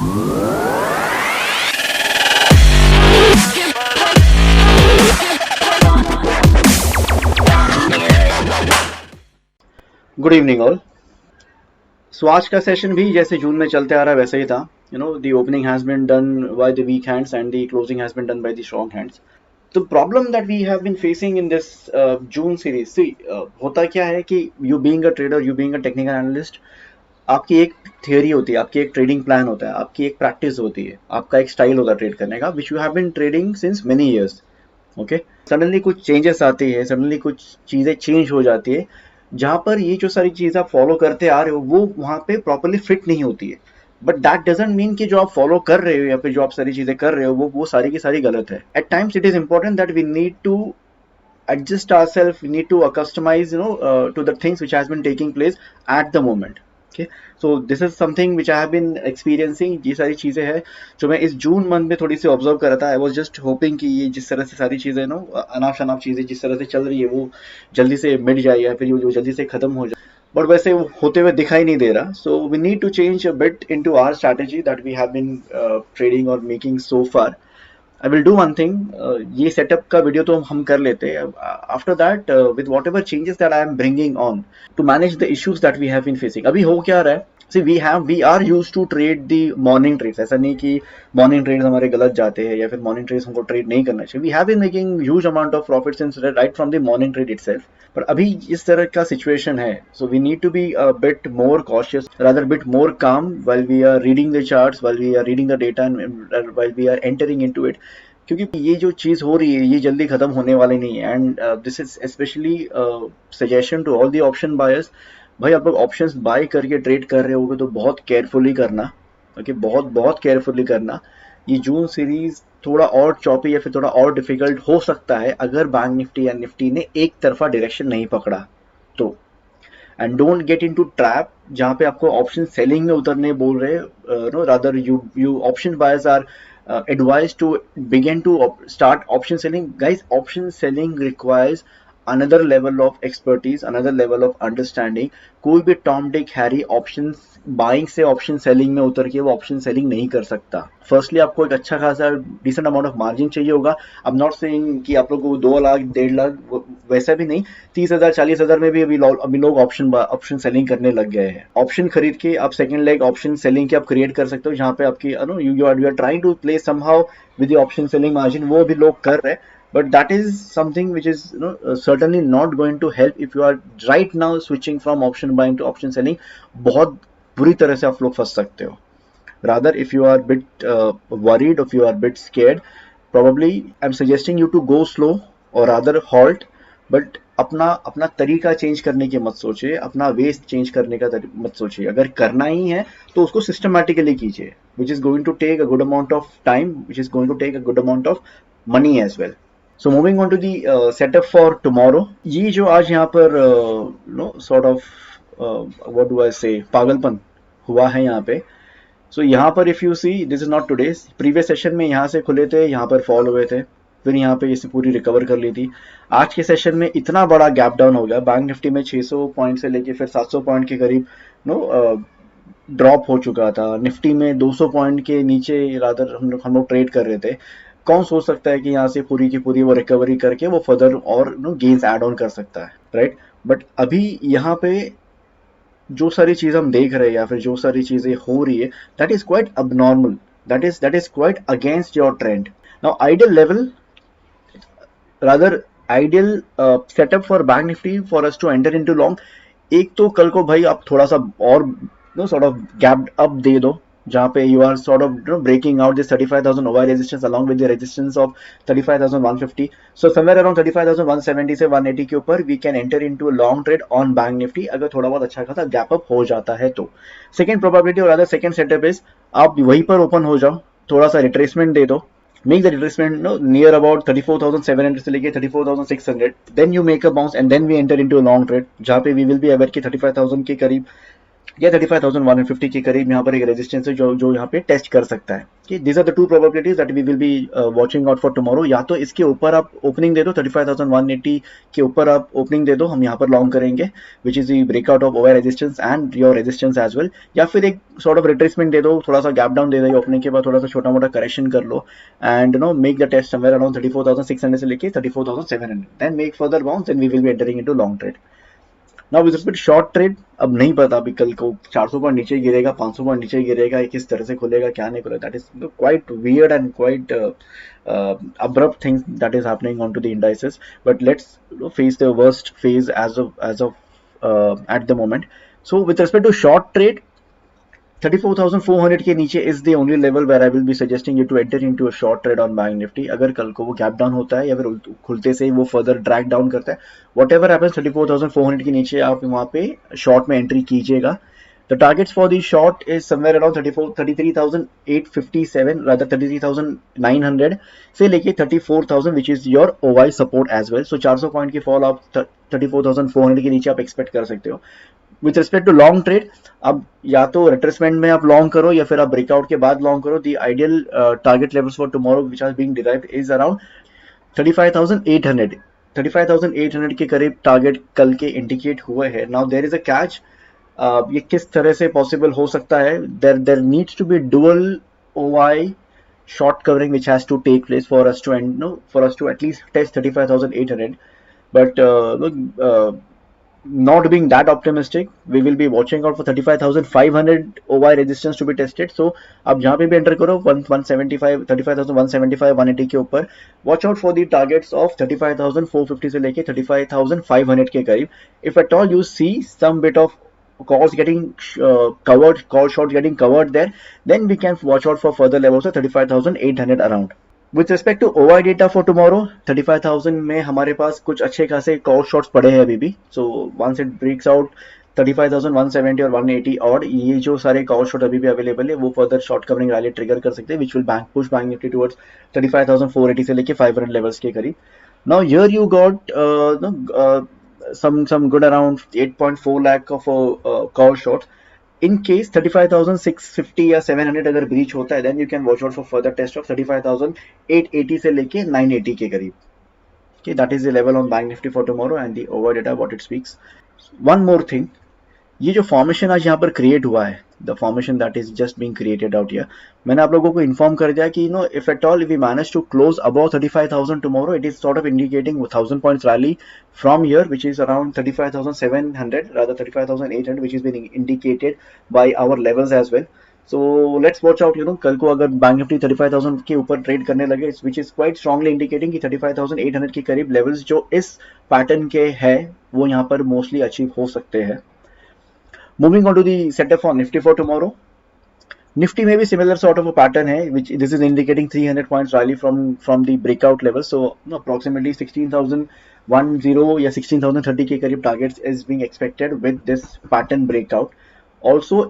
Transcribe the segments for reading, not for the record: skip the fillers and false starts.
Good evening all. सो आज का session भी जैसे जून में चलते आ रहा है वैसे ही था। The opening has been done by the weak hands and the closing has been done by the strong hands. The problem that we have been facing in this June series, see, होता क्या है कि you being a trader, you being a technical analyst, आपकी एक theory होती है, आपकी एक ट्रेडिंग प्लान होता है, आपकी एक प्रैक्टिस होती है, आपका एक स्टाइल होता है ट्रेड करने का, which you have been trading since many years. Okay, suddenly कुछ चेंजेस आती है, सडनली कुछ चीज़ें चेंज हो जाती है, जहाँ पर ये जो सारी चीज़ आप फॉलो करते आ रहे हो वो वहाँ पे प्रॉपरली फिट नहीं होती है। बट दैट डजेंट मीन कि जो आप फॉलो कर रहे हो या फिर जो आप सारी चीज़ें कर रहे हो वो सारी की सारी गलत है। At times it is important that we need to adjust ourselves, we need to customize to the things which has been taking place at the moment. Okay, so this is something which I have been experiencing। ये सारी चीज़ें हैं जो मैं इस June month में थोड़ी सी observe कर रहा था। आई वॉज जस्ट होपिंग कि ये जिस तरह से सारी चीज़ें अनाप शनाप चीज़ें जिस तरह से चल रही है वो जल्दी से मिट जाए या फिर वो जल्दी से ख़त्म हो जाए, बट वैसे होते हुए दिखाई नहीं दे रहा। So we need to change a bit into our strategy that we have been trading और making so far. I will do one thing, ये सेटअप का वीडियो तो हम कर लेते हैं। After that with whatever changes that I am bringing on to manage the issues that we have been facing. अभी हो क्या रहा है, see we are use to trade the morning trades. ऐसा नहीं कि मॉर्निंग ट्रेड्स हमारे गलत जाते हैं या फिर मॉर्निंग ट्रेड्स हमको ट्रेड नहीं करना चाहिए। We have been making huge amount of profit since right from the morning trade itself. पर अभी इस तरह का सिचुएशन है, so we need to be a bit more cautious, rather bit more calm while we are reading the charts, while we are reading the data and while we are entering into it। क्योंकि ये जो चीज़ हो रही है ये जल्दी ख़त्म होने वाली नहीं है। And this is specially suggestion to all the option buyers. भाई आप लोग ऑप्शंस बाय करके ट्रेड कर रहे होगे तो बहुत केयरफुली करना। ओके, बहुत बहुत केयरफुली करना। ये जून सीरीज थोड़ा और चॉपी या फिर थोड़ा और डिफिकल्ट हो सकता है अगर बैंक निफ्टी या निफ्टी ने एक तरफा डायरेक्शन नहीं पकड़ा तो। And don't get into trap जहाँ पे आपको ऑप्शन सेलिंग में उतरने बोल रहे no, rather you option buyers are advised to begin to start option selling। Guys, option selling requires another level of expertise, another level of understanding। कोई भी Tom Dick Harry option buying से option selling में उतर के वो option selling नहीं कर सकता। फर्स्टली आपको एक अच्छा खासा डिसेंट अमाउंट ऑफ मार्जिन चाहिए होगा। अब नॉट सेइंग कि आप लोग को 2 लाख 1.5 लाख वैसा भी नहीं, 30,000 40,000 में भी अभी लोग ऑप्शन सेलिंग करने लग गए हैं। ऑप्शन खरीद के आप सेकंड लेग ऑप्शन सेलिंग के आप क्रिएट कर सकते हो, जहाँ पे आपकी you are trying to play somehow with the option selling margin, वो भी लोग कर रहे हैं। But that is something which is certainly not going to help if you are right now switching from option buying to option selling। बहुत बुरी तरह से आप लोग फंस सकते हो। Rather, if you are a bit worried, if you are a bit scared, probably I'm suggesting you to go slow or rather halt। But अपना अपना तरीका चेंज करने की मत सोचिए, अपना वेस्ट चेंज करने का मत सोचिए। अगर करना ही है तो उसको सिस्टमैटिकली कीजिए, which is going to take a good amount of time, which is going to take a good amount of money as well. So moving on to the setup for tomorrow. ये जो आज यहाँ पर no sort of what do I say पागलपन हुआ है यहाँ पे। सो यहाँ पर if you see, this is not today, previous session में यहाँ से खुले थे, यहाँ पर फॉल हुए थे, फिर यहाँ पे इसे पूरी रिकवर कर ली थी। आज के सेशन में इतना बड़ा गैप डाउन हो गया, बैंक निफ्टी में 600 पॉइंट से लेके फिर 700 पॉइंट के करीब ड्रॉप हो चुका था। निफ्टी में 200 पॉइंट के नीचे रादर हम लोग ट्रेड कर रहे थे। कौन सोच सकता है कि यहाँ से पूरी की पूरी वो रिकवरी करके वो फर्दर और गेन्स ऐड ऑन कर सकता है, राइट। बट अभी यहाँ पे जो सारी चीज़ हम देख रहे हैं या फिर जो सारी चीज़ें हो रही है, that is quite abnormal, that is quite against your trend. Now ideal level, rather ideal setup for bank nifty for us to enter into long, एक तो कल को भाई आप थोड़ा सा और sort of gap up दे दो, जहाँ पे you are sort of breaking out this 35,000 OI resistance along with the resistance of 35,150। so somewhere around 35,170 से 180 के ऊपर we can enter into a long trade on bank nifty अगर थोड़ा बहुत अच्छा खासा gap up हो जाता है तो। second probability और rather second setup is आप वहीं पर ओपन हो जाओ, थोड़ा सा रिट्रेसमेंट दे दो, make the retracement near about 34,700 से लेके 34,600, then you make a bounce and then we enter into a long trade, जहाँ पे we will be aware कि 35,000 के करीब या 35,150 के करीब यहाँ पर एक रेजिस्टेंस है जो यहाँ पे टेस्ट कर सकता है कि this are the two probabilities that we will be watching out for tomorrow. या तो इसके ऊपर आप ओपनिंग दे दो 35,180 के ऊपर आप ओपनिंग दे दो, हम यहाँ पर लॉन्ग करेंगे which is the breakout of over resistance and your resistance as well. या फिर एक सॉर्ट ऑफ रिट्रेसमेंट दे दो, थोड़ा सा गैप डाउन दे दो ओपनिंग के बाद, थोड़ा सा छोटा मोटा करेक्शन कर लो and no make the test somewhere around 34,600 से लेके 34,700, then make further bounce, then we will be entering into long trade. Now with respect short trade, अब नहीं पता अभी कल को 400 पॉइंट नीचे गिरेगा, 500 पॉइंट नीचे गिरेगा, किस तरह से खुलेगा क्या नहीं खुलेगा, that is quite weird and quite abrupt things that is happening onto the indices. But let's face the worst phase as of at the moment. So with respect to short trade, 34,400 के नीचे is the only level where I will be suggesting you to enter into a short trade on Bank Nifty. अगर कल को वो gap down होता है या फिर खुलते से ही वो फर्दर ड्रैग डाउन करता है, whatever happens 34,400 के नीचे आप वहाँ पे शॉर्ट में एंट्री कीजिएगा। The targets for the short is somewhere around 33,857, rather 33,900 से लेके 34,000 which is your OI support as well. So 400 point की फॉल आप 34,400 के नीचे आप एक्सपेक्ट कर सकते हो। With respect to long trade, अब या तो रिट्रेसमेंट में आप लॉन्ग करो या फिर आप ब्रेकआउट के बाद लॉन्ग करो। The ideal target levels for tomorrow which are being derived is around 35,800। 35,800 के करीब टारगेट कल के इंडिकेट हुए हैं। Now there is a catch, ये किस तरह से पॉसिबल हो सकता है, there needs to be dual OI short covering which has to take place for us to at least test 35,800. But not being that optimistic, we will be watching out for 35,500 OI resistance to be tested. So अब यहाँ पे भी enter करो 175 35,175 180 के ऊपर, watch out for the targets of 35,450 से लेके 35,500 के करीब. If at all you see some bit of calls getting covered, call short getting covered there, then we can watch out for further levels of 35,800 around. With respect to OI data for tomorrow, 35,000 में हमारे पास कुछ अच्छे खासे call shots पड़े हैं अभी भी। So once it breaks out 35,170 और 180 और ये जो सारे कॉल शॉट अभी भी अवेलेबल है वो further short covering rally trigger कर सकते हैं which will push Bank Nifty towards 35,480 से लेके 500 लेवल्स के करीब। Now here you got some good around 8.4 lakh of call shots. In case 35,650 या 700 अगर ब्रीच होता है, then you can watch out for further test of 35,880 से लेके 980 के करीब। Okay, that is the level on Bank Nifty for tomorrow and the over data what it speaks. One more thing, ये जो फॉर्मेशन आज यहाँ पर क्रिएट हुआ है, the formation that is just being created out here, मैंने आप लोगों को इन्फॉर्म कर दिया कि if at all we manage to close about 35,000 tomorrow, it is sort of indicating 1,000 points rally from here which is around 35,700 rather 35,800 which is being indicated by our levels as well. So let's watch out, कल को अगर bank Nifty 35,000 के ऊपर trade करने लगे, which is quite strongly indicating कि 35,800 के करीब लेवल्स जो इस पैटर्न के है वो यहाँ पर मोस्टली अचीव हो सकते हैं। Moving on to the setup for Nifty for tomorrow. Nifty में भी similar sort of a pattern है, which this is indicating 300 points rally from the breakout level. So approximately 16,010 या 16,030 के करीब targets is being expected with this pattern breakout. Also,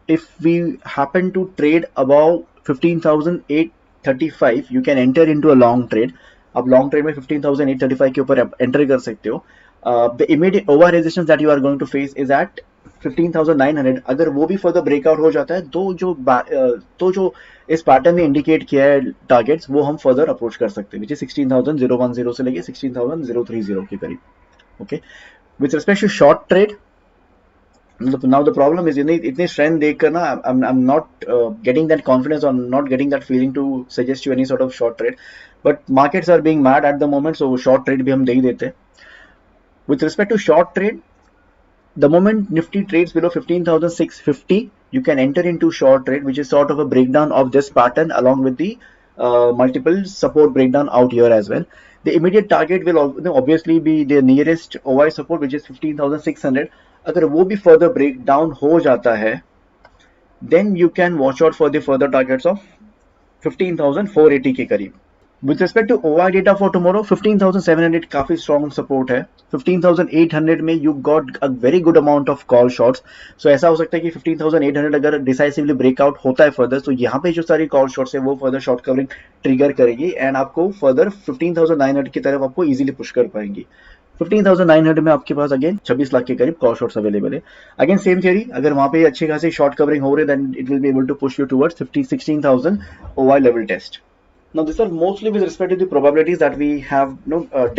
if we happen to trade above 15,835, you can enter into a long trade. अब long trade में 15,835 के ऊपर enter कर सकते हो। The immediate over resistance that you are going to face is at 15,900। अगर वो भी फर्दर ब्रेकआउट हो जाता है तो जो इस पैटर्न ने इंडिकेट किया है टारगेट्स वो हम फर्दर अप्रोच कर सकते हैं, विच इज 16,010 से लेके 16,030 के करीब। Okay, with respect to short trade, now the problem is इतनी स्ट्रेंथ देखकर ना I'm not getting that confidence or not getting that feeling to suggest you any sort of short trade, but markets are being mad at the moment, so short trade भी हम दे ही देते हैं। With respect to short trade, the moment Nifty trades below 15,650, you can enter into short trade, which is sort of a breakdown of this pattern along with the multiple support breakdown out here as well. The immediate target will obviously be the nearest OI support, which is 15,600. अगर वो भी further breakdown हो जाता है, then you can watch out for the further targets of 15,480 के करीब। With respect to OI data for tomorrow, 15,700 काफी strong support है। 15,800 में you got a very good amount of call shots. So ऐसा हो सकता है कि 15,800 अगर decisively breakout होता है further, तो यहाँ पे जो सारी call shots है वो further short covering trigger करेगी and आपको further 15,900 की तरफ आपको easily push कर पाएंगी। 15,900 में आपके पास अगेन 26 लाख के करीब कॉल शॉर्ट्स अवेलेबल है। अगेन सेम थियरी, अगर वहां पे अच्छी खासी शॉर्ट कवरिंग हो रही है then it will be able to push you towards 16,000 OI level test. Now these are mostly with respect to the probabilities that we have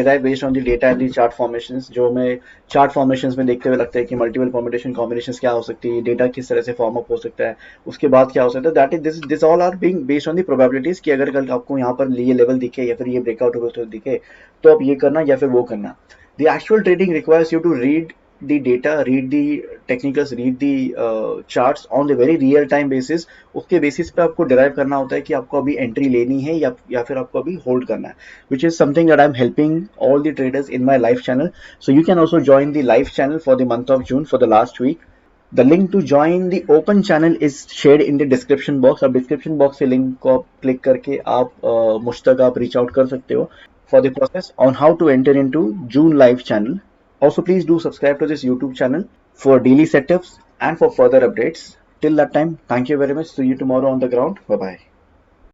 derived based on the data and the chart formations, जो हमें chart formations में देखते हुए लगता है कि multiple permutation combinations क्या हो सकती है, data किस तरह से form up हो सकता है, उसके बाद क्या हो सकता है, that is this all are being based on the probabilities कि अगर कल आपको यहाँ पर ये level दिखे या फिर ये breakout दिखे तो आप ये करना या फिर वो करना। The actual trading requires you to read the data, read the technicals, read the charts on the very real time basis. उसके बेसिस पे आपको derive करना होता है कि आपको अभी एंट्री लेनी है या फिर आपको अभी होल्ड करना है, which is something that I'm helping all the traders in my live channel. So you can also join the live channel for the month of June for the last week. The link to join the open channel is shared in the description box. अब description box से link को आप click करके आप मुझ तक आप reach out कर सकते हो for the process on how to enter into June live channel. Also, please do subscribe to this YouTube channel for daily setups and for further updates. Till that time, thank you very much. See you tomorrow on the ground. Bye bye.